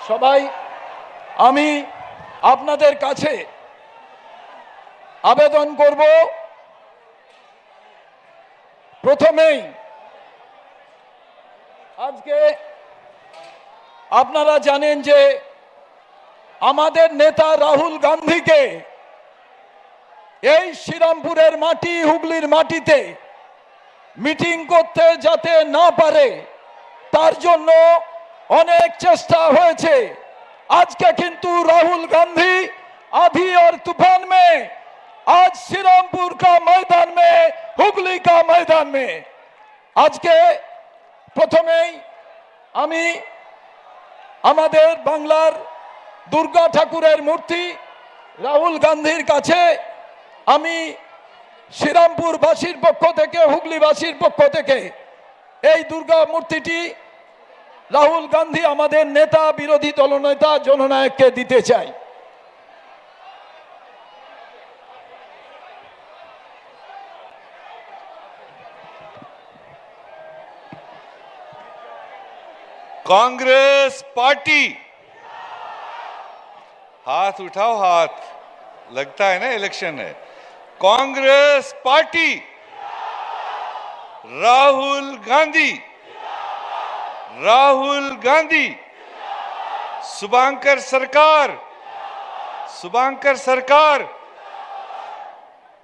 সবাই আমি আপনাদের কাছে আবেদন করব, প্রথমেই আজকে আপনারা জানেন যে আমাদের নেতা রাহুল গান্ধীকে এই শ্রীরামপুরের মাটি, হুগলির মাটিতে মিটিং করতে যাতে না পারে তার জন্য অনেক চেষ্টা হয়েছে। আজকে কিন্তু राहुल गांधी आंधी और तूफान में आज श्रीरामपुर का मैदान में, हुगली का मैदान में आज के प्रथमेই আমি আমাদের বাংলার দুর্গা ঠাকুরের মূর্তি রাহুল গান্ধীর কাছে আমি শ্রীরামপুর বাসীর পক্ষ থেকে, হুগলি বাসীর পক্ষ থেকে এই দুর্গা মূর্তিটি রাহুল গান্ধী আমাদের নেতা, বিরোধী দলনেতা জননায়ককে দিতে চাই। कांग्रेस पार्टी, हाथ उठाओ, हाथ लगता है ना इलेक्शन है। कांग्रेस पार्टी, राहुल गांधी, राहुल गांधी, शुभंकर सरकार, शुभंकर सरकार।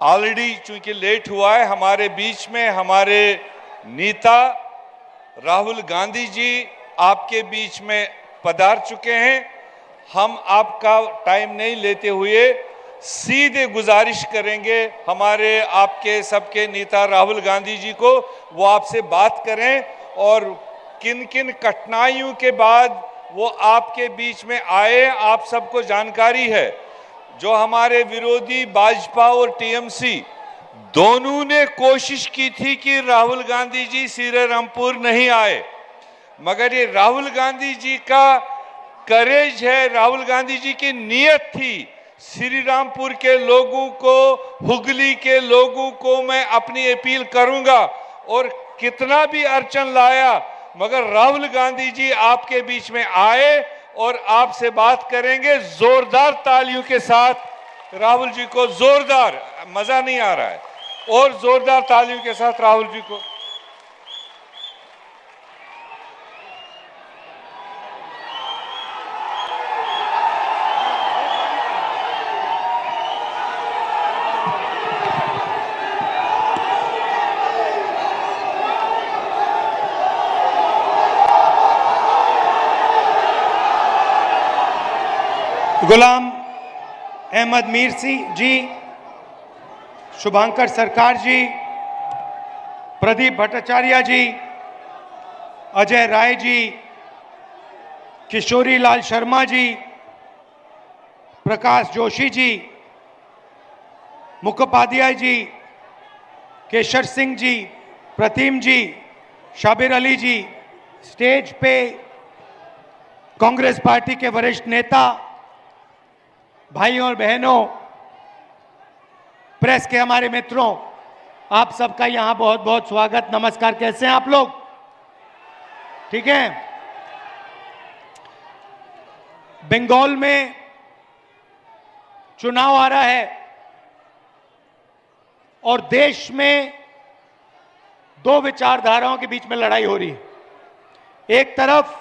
ऑलरेडी चूंकि लेट हुआ है, हमारे बीच में हमारे नेता राहुल गांधी जी आपके बीच में पधार चुके हैं। हम आपका टाइम नहीं लेते हुए सीधे गुजारिश करेंगे हमारे आपके सबके नेता राहुल गांधी जी को, वो आपसे बात करें और किन किन कठिनाइयों के बाद वो आपके बीच में आए, आप सबको जानकारी है। जो हमारे विरोधी भाजपा और टीएमसी दोनों ने कोशिश की थी कि राहुल गांधी जी श्रीरामपुर नहीं आए, मगर ये राहुल गांधी जी का करेज है, राहुल गांधी जी की नीयत थी। श्रीरामपुर के लोगों को, हुगली के लोगों को मैं अपनी अपील करूंगा, और कितना भी अड़चन लाया मगर राहुल गांधी जी आपके बीच में आए और आपसे बात करेंगे। जोरदार तालियों के साथ राहुल जी को, जोरदार, मजा नहीं आ रहा है, और जोरदार तालियों के साथ राहुल जी को। गुलाम अहमद मीर जी, शुभंकर सरकार जी, प्रदीप भट्टाचार्य जी, अजय राय जी, किशोरी लाल शर्मा जी, प्रकाश जोशी जी, मुखोपाध्याय जी, केशर सिंह जी, प्रतिम जी, शाबिर अली जी, स्टेज पे कांग्रेस पार्टी के वरिष्ठ नेता, भाइयों और बहनों, प्रेस के हमारे मित्रों, आप सबका यहां बहुत बहुत स्वागत, नमस्कार। कैसे हैं आप लोग? ठीक है। बंगाल में चुनाव आ रहा है और देश में दो विचारधाराओं के बीच में लड़ाई हो रही है। एक तरफ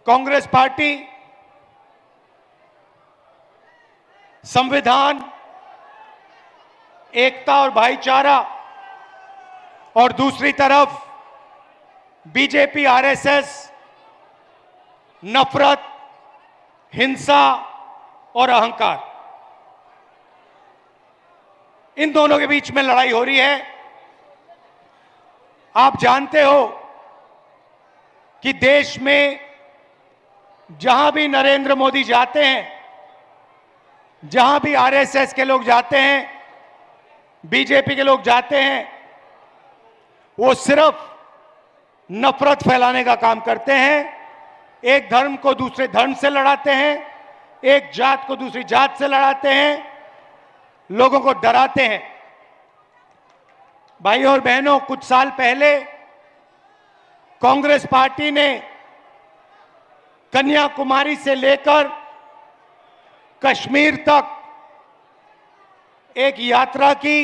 कांग्रेस पार्टी संविधान, एकता और भाईचारा, और दूसरी तरफ बीजेपी, आरएसएस, नफरत, हिंसा और अहंकार। इन दोनों के बीच में लड़ाई हो रही है। आप जानते हो कि देश में जहां भी नरेंद्र मोदी जाते हैं, जहां भी आरएसएस के लोग जाते हैं, बीजेपी के लोग जाते हैं, वो सिर्फ नफरत फैलाने का काम करते हैं। एक धर्म को दूसरे धर्म से लड़ाते हैं, एक जात को दूसरी जात से लड़ाते हैं, लोगों को डराते हैं। भाइयों और बहनों, कुछ साल पहले कांग्रेस पार्टी ने कन्याकुमारी से लेकर कश्मीर तक एक यात्रा की,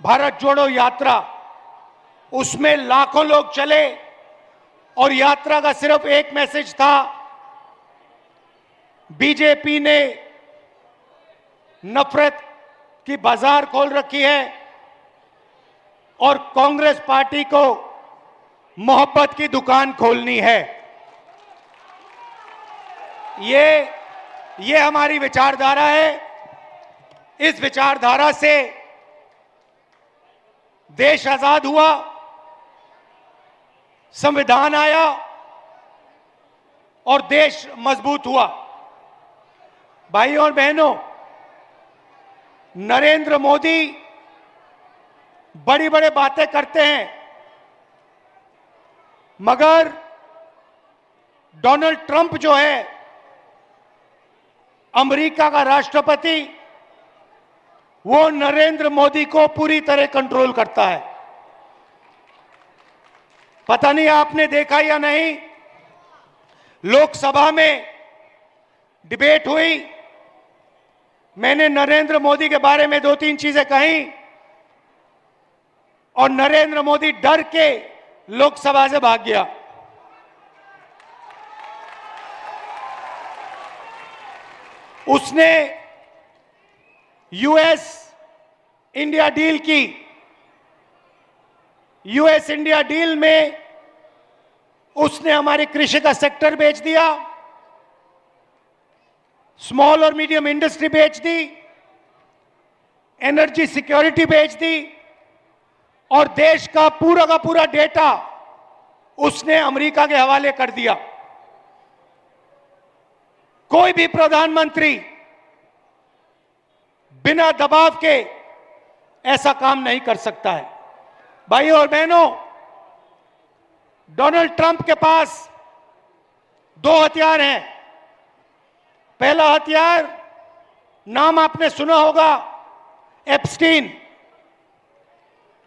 भारत जोड़ो यात्रा। उसमें लाखों लोग चले और यात्रा का सिर्फ एक मैसेज था, बीजेपी ने नफरत की बाजार खोल रखी है और कांग्रेस पार्टी को मोहब्बत की दुकान खोलनी है। ये हमारी विचारधारा है। इस विचारधारा से देश आजाद हुआ, संविधान आया और देश मजबूत हुआ। भाइयों और बहनों, नरेंद्र मोदी बड़ी बड़ी बातें करते हैं, मगर डोनाल्ड ट्रंप जो है अमेरिका का राष्ट्रपति, वो नरेंद्र मोदी को पूरी तरह कंट्रोल करता है। पता नहीं आपने देखा या नहीं, लोकसभा में डिबेट हुई, मैंने नरेंद्र मोदी के बारे में 2-3 चीजें कही और नरेंद्र मोदी डर के लोकसभा से भाग गया। उसने यूएस इंडिया डील की। यूएस इंडिया डील में उसने हमारी कृषि का सेक्टर बेच दिया, स्मॉल और मीडियम इंडस्ट्री बेच दी, एनर्जी सिक्योरिटी बेच दी और देश का पूरा डेटा उसने अमेरिका के हवाले कर दिया। कोई भी प्रधानमंत्री बिना दबाव के ऐसा काम नहीं कर सकता है। भाइयों और बहनों, डोनाल्ड ट्रंप के पास 2 हथियार हैं। पहला हथियार, नाम आपने सुना होगा, एप्स्टीन,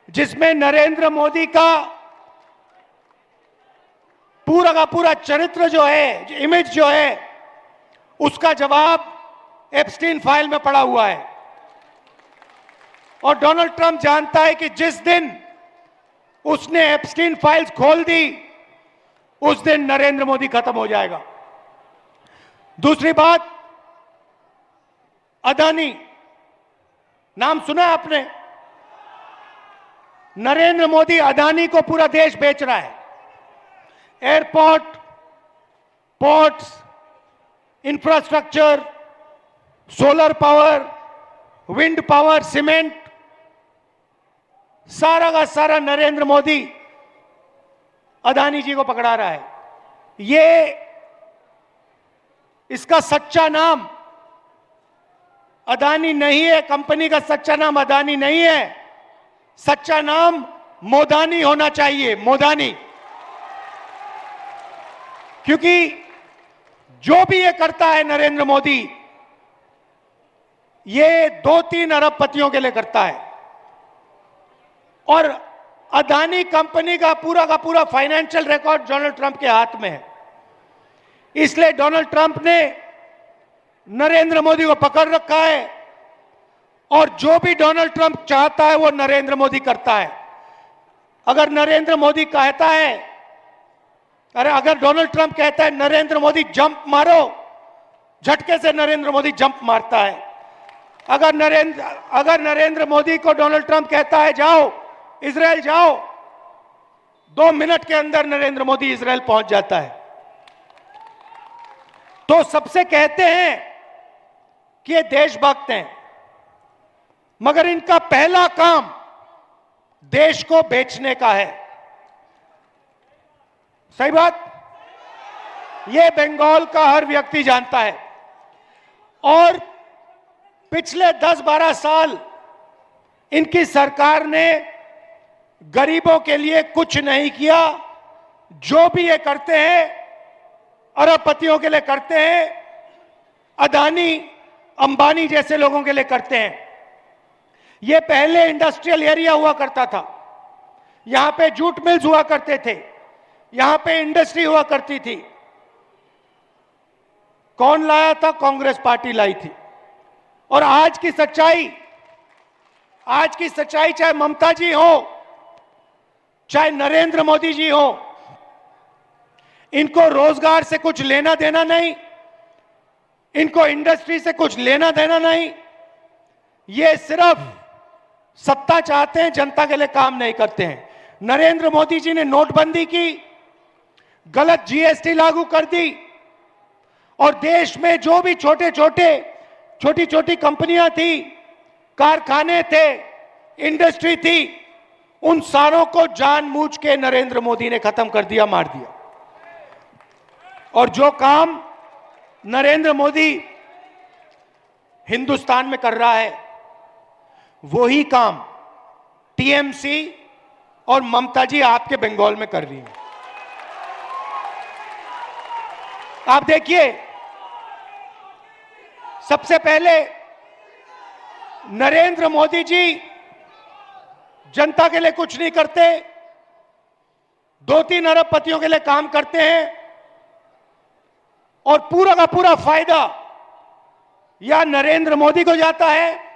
जिसमें नरेंद्र मोदी का पूरा चरित्र जो है, इमेज जो है, उसका जवाब एप्स्टीन फाइल में पड़ा हुआ है। और डोनाल्ड ट्रंप जानता है कि जिस दिन उसने एप्स्टीन फाइल्स खोल दी, उस दिन नरेंद्र मोदी खत्म हो जाएगा। दूसरी बात, अदानी, नाम सुना आपने? नरेंद्र मोदी अदानी को पूरा देश बेच रहा है। Airport, ports, infrastructure, solar power, wind power, cement, सारा का सारा नरेंद्र मोदी अदानी जी को पकड़ा रहा है। ये इसका सच्चा नाम अदानी नहीं है, कंपनी का सच्चा नाम अदानी नहीं है, सच्चा नाम मोदानी होना चाहिए, मोदानी। क्योंकि जो भी ये करता है नरेंद्र मोदी, ये 2-3 अरबपतियों के लिए करता है। और अदानी कंपनी का पूरा फाइनेंशियल रिकॉर्ड डोनाल्ड ट्रंप के हाथ में है। इसलिए डोनाल्ड ट्रंप ने नरेंद्र मोदी को पकड़ रखा है और जो भी डोनाल्ड ट्रंप चाहता है वो नरेंद्र मोदी करता है। अगर नरेंद्र मोदी कहता है, अगर डोनाल्ड ट्रंप कहता है नरेंद्र मोदी जंप मारो, झटके से नरेंद्र मोदी जंप मारता है। अगर नरेंद्र मोदी को डोनाल्ड ट्रंप कहता है जाओ इजराइल जाओ, 2 मिनट के अंदर नरेंद्र मोदी इजराइल पहुंच जाता है। तो सबसे कहते हैं कि ये देशभक्त हैं, मगर इनका पहला काम देश को बेचने का है। सही बात? ये बंगाल का हर व्यक्ति जानता है। और पिछले 10-12 साल इनकी सरकार ने गरीबों के लिए कुछ नहीं किया। जो भी ये करते हैं अरबपतियों के लिए करते हैं, अदानी अंबानी जैसे लोगों के लिए करते हैं। ये पहले इंडस्ट्रियल एरिया हुआ करता था, यहां पे जूट मिल्स हुआ करते थे, यहां पे इंडस्ट्री हुआ करती थी। कौन लाया था? कांग्रेस पार्टी लाई थी। और आज की सच्चाई चाहे ममता जी हो, चाहे नरेंद्र मोदी जी हो, इनको रोजगार से कुछ लेना देना नहीं, इनको इंडस्ट्री से कुछ लेना देना नहीं। ये सिर्फ सत्ता चाहते हैं, जनता के लिए काम नहीं करते हैं। नरेंद्र मोदी जी ने नोटबंदी की, गलत जीएसटी लागू कर दी, और देश में जो भी छोटी छोटी कंपनियां थी, कारखाने थे, इंडस्ट्री थी, उन सारों को जानबूझ के नरेंद्र मोदी ने खत्म कर दिया, मार दिया। और जो काम नरेंद्र मोदी हिंदुस्तान में कर रहा है, वही काम टीएमसी और ममता जी आपके बंगाल में कर रही है। आप देखिए, सबसे पहले नरेंद्र मोदी जी जनता के लिए कुछ नहीं करते, 2-3 अरबपतियों के लिए काम करते हैं, और पूरा का पूरा फायदा या नरेंद्र मोदी को जाता है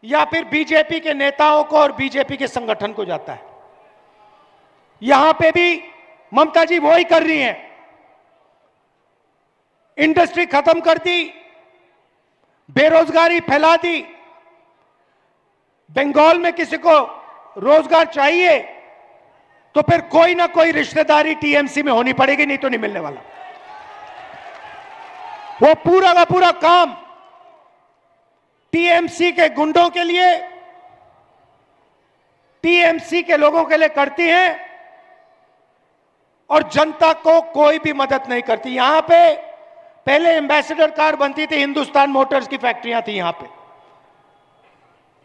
या फिर बीजेपी के नेताओं को और बीजेपी के संगठन को जाता है। यहां पे भी ममता जी वही कर रही हैं। इंडस्ट्री खत्म कर दी, बेरोजगारी फैला दी। बंगाल में किसी को रोजगार चाहिए तो फिर कोई ना कोई रिश्तेदारी टीएमसी में होनी पड़ेगी, नहीं तो नहीं मिलने वाला। वो पूरा का पूरा काम टीएमसी के गुंडों के लिए, टीएमसी के लोगों के लिए करती हैं, और जनता को कोई भी मदद नहीं करती। यहां पे पहले एम्बेसडर कार बनती थी, हिंदुस्तान मोटर्स की फैक्ट्रियां थी, यहां पे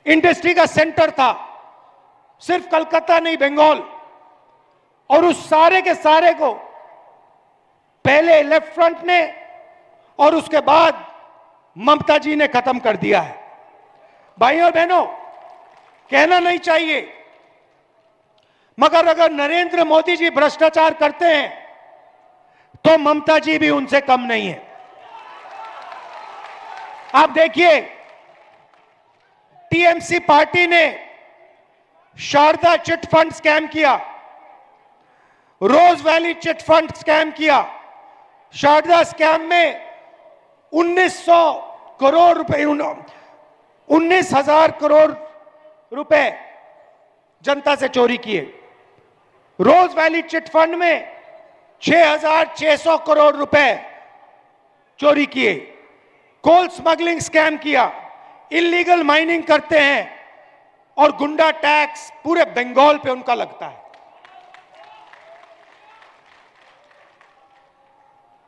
इंडस्ट्री का सेंटर था, सिर्फ कलकत्ता नहीं, बंगाल। और उस सारे के सारे को पहले लेफ्ट फ्रंट ने और उसके बाद ममता जी ने खत्म कर दिया है। भाइयों और बहनों, कहना नहीं चाहिए, मगर अगर नरेंद्र मोदी जी भ्रष्टाचार करते हैं तो ममता जी भी उनसे कम नहीं है। आप देखिए, टीएमसी पार्टी ने शारदा चिट फंड स्कैम किया, रोज वैली चिट फंड स्कैम किया। शारदा स्कैम में 1900 करोड़ रुपए, 19,000 करोड़ रुपए जनता से चोरी किए। रोज वैली चिट फंड में 6,600 करोड़ रुपए चोरी किए। कोल स्मगलिंग स्कैम किया, इलीगल माइनिंग करते हैं, और गुंडा टैक्स पूरे बंगाल पे उनका लगता है।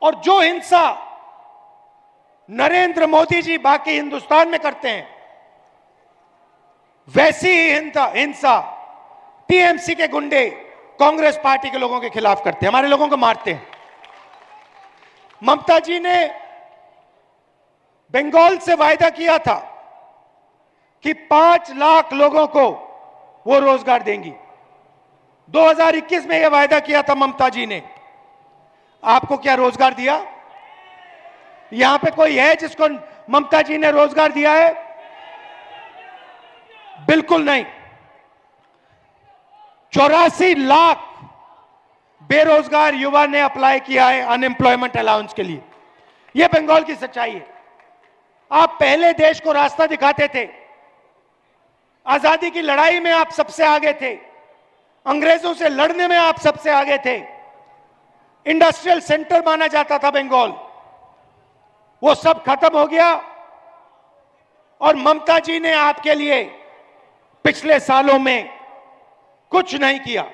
और जो हिंसा नरेंद्र मोदी जी बाकी हिंदुस्तान में करते हैं, वैसी ही हिंसा टीएमसी के गुंडे कांग्रेस पार्टी के लोगों के खिलाफ करते हैं, हमारे लोगों को मारते हैं। ममता जी ने बंगाल से वायदा किया था कि 5 लाख लोगों को वो रोजगार देंगी। 2021 में यह वायदा किया था ममता जी ने। आपको क्या रोजगार दिया? यहां पे कोई है जिसको ममता जी ने रोजगार दिया है? बिल्कुल नहीं। 84 लाख बेरोजगार युवा ने अप्लाई किया है अनएम्प्लॉयमेंट अलाउंस के लिए। यह बंगाल की सच्चाई है। आप पहले देश को रास्ता दिखाते थे, आजादी की लड़ाई में आप सबसे आगे थे, अंग्रेजों से लड़ने में आप सबसे आगे थे, इंडस्ट्रियल सेंटर माना जाता था बंगाल, वो सब खत्म हो गया। और ममता जी ने आपके लिए पिछले सालों में कुछ नहीं किया।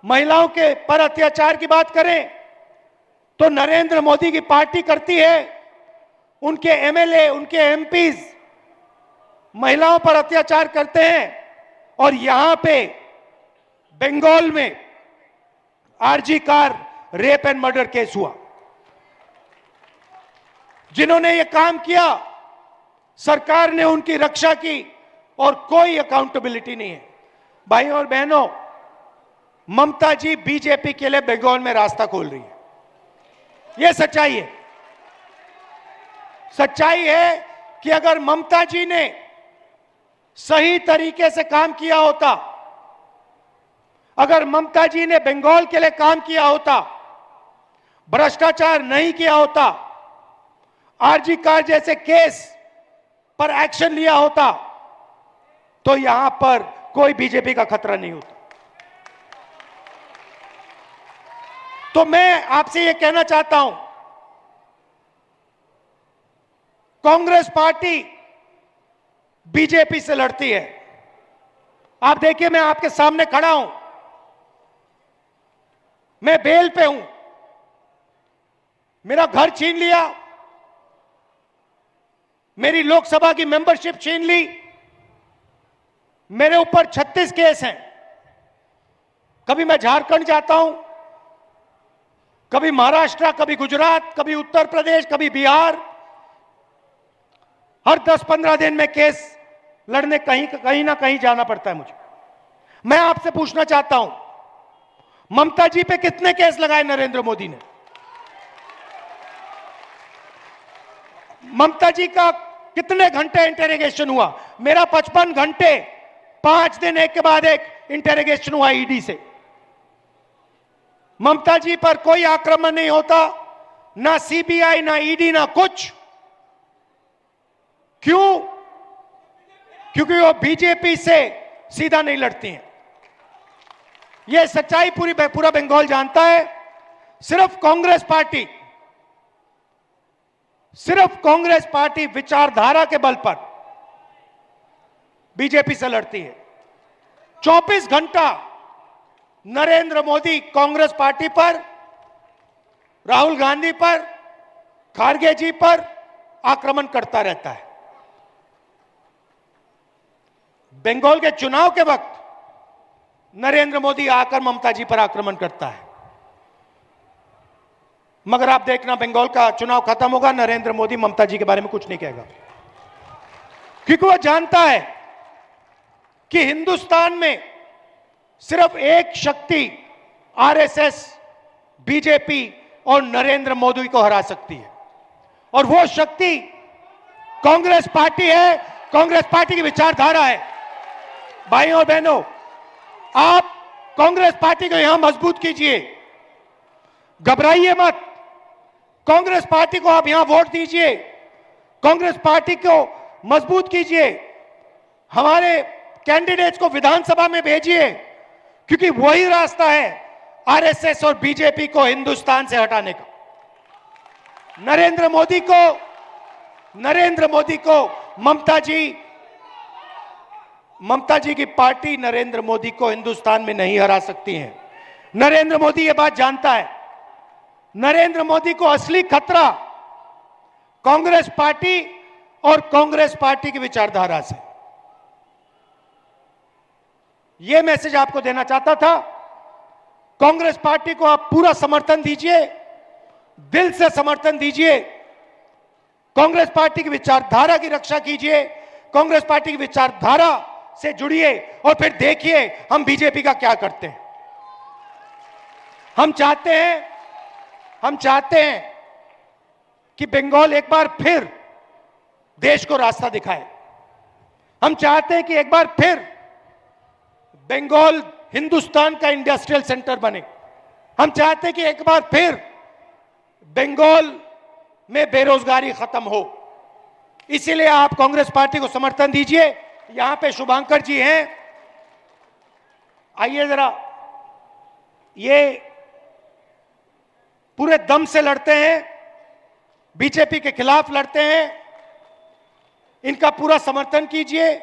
महिलाओं के पर अत्याचार की बात करें तो नरेंद्र मोदी की पार्टी करती है, उनके एमएलए, उनके एमपीज महिलाओं पर अत्याचार करते हैं। और यहां पे बंगाल में RG Kar rape and murder case हुआ। जिन्होंने ये काम किया, सरकार ने उनकी रक्षा की और कोई अकाउंटेबिलिटी नहीं है। भाइयों और बहनों, ममता जी बीजेपी के लिए बंगाल में रास्ता खोल रही है, यह सच्चाई है। सच्चाई है कि अगर ममता जी ने सही तरीके से काम किया होता, अगर ममता जी ने बंगाल के लिए काम किया होता, भ्रष्टाचार नहीं किया होता, आरजी कार जैसे केस पर एक्शन लिया होता, तो यहां पर कोई बीजेपी का खतरा नहीं होता। तो मैं आपसे यह कहना चाहता हूं, कांग्रेस पार्टी बीजेपी से लड़ती है। आप देखिए, मैं आपके सामने खड़ा हूं, मैं बेल पे हूं, मेरा घर छीन लिया, मेरी लोकसभा की मेंबरशिप छीन ली, मेरे ऊपर 36 केस हैं। कभी मैं झारखंड जाता हूं, कभी महाराष्ट्र, कभी गुजरात, कभी उत्तर प्रदेश, कभी बिहार, हर 10-15 दिन में केस लड़ने कहीं ना कहीं जाना पड़ता है मुझे। मैं आपसे पूछना चाहता हूं, ममता जी पे कितने केस लगाए नरेंद्र मोदी ने? ममता जी का कितने घंटे इंटेरोगेशन हुआ? मेरा 55 घंटे, 5 दिन एक के बाद एक इंटेरोगेशन हुआ ईडी से। ममता जी पर कोई आक्रमण नहीं होता, ना सीबीआई, ना ईडी, ना कुछ। क्यों? क्योंकि वो बीजेपी से सीधा नहीं लड़ती हैं। यह सच्चाई पूरा बंगाल जानता है। सिर्फ कांग्रेस पार्टी विचारधारा के बल पर बीजेपी से लड़ती है। 24 घंटा नरेंद्र मोदी कांग्रेस पार्टी पर, राहुल गांधी पर, खारगे जी पर आक्रमण करता रहता है। बंगाल के चुनाव के वक्त नरेंद्र मोदी आकर ममता जी पर आक्रमण करता है, मगर आप देखना, बंगाल का चुनाव खत्म होगा, नरेंद्र मोदी ममता जी के बारे में कुछ नहीं कहेगा, क्योंकि वह जानता है कि हिंदुस्तान में सिर्फ एक शक्ति आरएसएस, बीजेपी और नरेंद्र मोदी को हरा सकती है, और वो शक्ति कांग्रेस पार्टी है, कांग्रेस पार्टी की विचारधारा है। भाइयों और बहनों, आप कांग्रेस पार्टी को यहां मजबूत कीजिए, घबराइए मत। कांग्रेस पार्टी को आप यहां वोट दीजिए, कांग्रेस पार्टी को मजबूत कीजिए, हमारे कैंडिडेट्स को विधानसभा में भेजिए, क्योंकि वही रास्ता है आरएसएस और बीजेपी को हिंदुस्तान से हटाने का। नरेंद्र मोदी को ममता जी की पार्टी नरेंद्र मोदी को हिंदुस्तान में नहीं हरा सकती है। नरेंद्र मोदी ये बात जानता है। नरेंद्र मोदी को असली खतरा कांग्रेस पार्टी और कांग्रेस पार्टी की विचारधारा से। यह मैसेज आपको देना चाहता था। कांग्रेस पार्टी को आप पूरा समर्थन दीजिए, दिल से समर्थन दीजिए, कांग्रेस पार्टी की विचारधारा की रक्षा कीजिए, कांग्रेस पार्टी की विचारधारा से जुड़िए, और फिर देखिए हम बीजेपी का क्या करते हैं। हम चाहते हैं कि बंगाल एक बार फिर देश को रास्ता दिखाए। हम चाहते हैं कि एक बार फिर बंगाल हिंदुस्तान का इंडस्ट्रियल सेंटर बने। हम चाहते हैं कि एक बार फिर बंगाल में बेरोजगारी खत्म हो। इसीलिए आप कांग्रेस पार्टी को समर्थन दीजिए। यहां पे शुभांकर जी हैं, आइए जरा। ये पूरे दम से लड़ते हैं, बीजेपी के खिलाफ लड़ते हैं। इनका पूरा समर्थन कीजिए,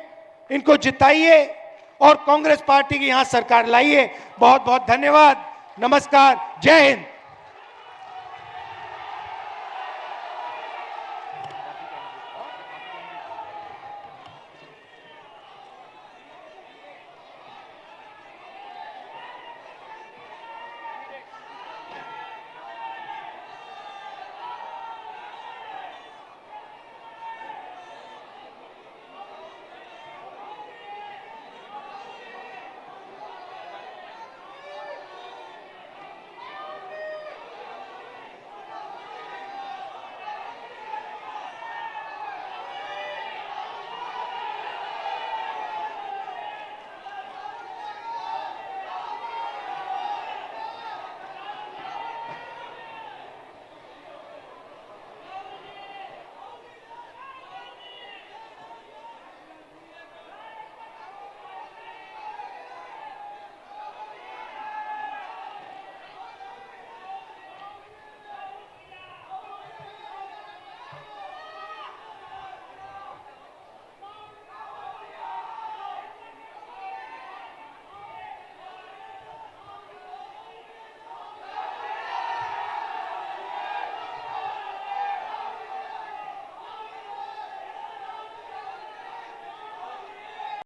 इनको जिताइए और कांग्रेस पार्टी की यहां सरकार लाइए। बहुत बहुत धन्यवाद। नमस्कार, जय हिंद।